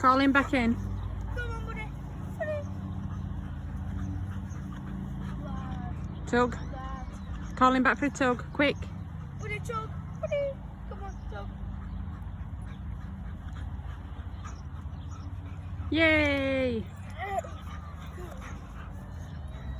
Crawling back in. Come on, buddy. Buddy. Tug. Lad. Calling back for a tug. Quick. Buddy, tug. Buddy. Come on, tug. Yay!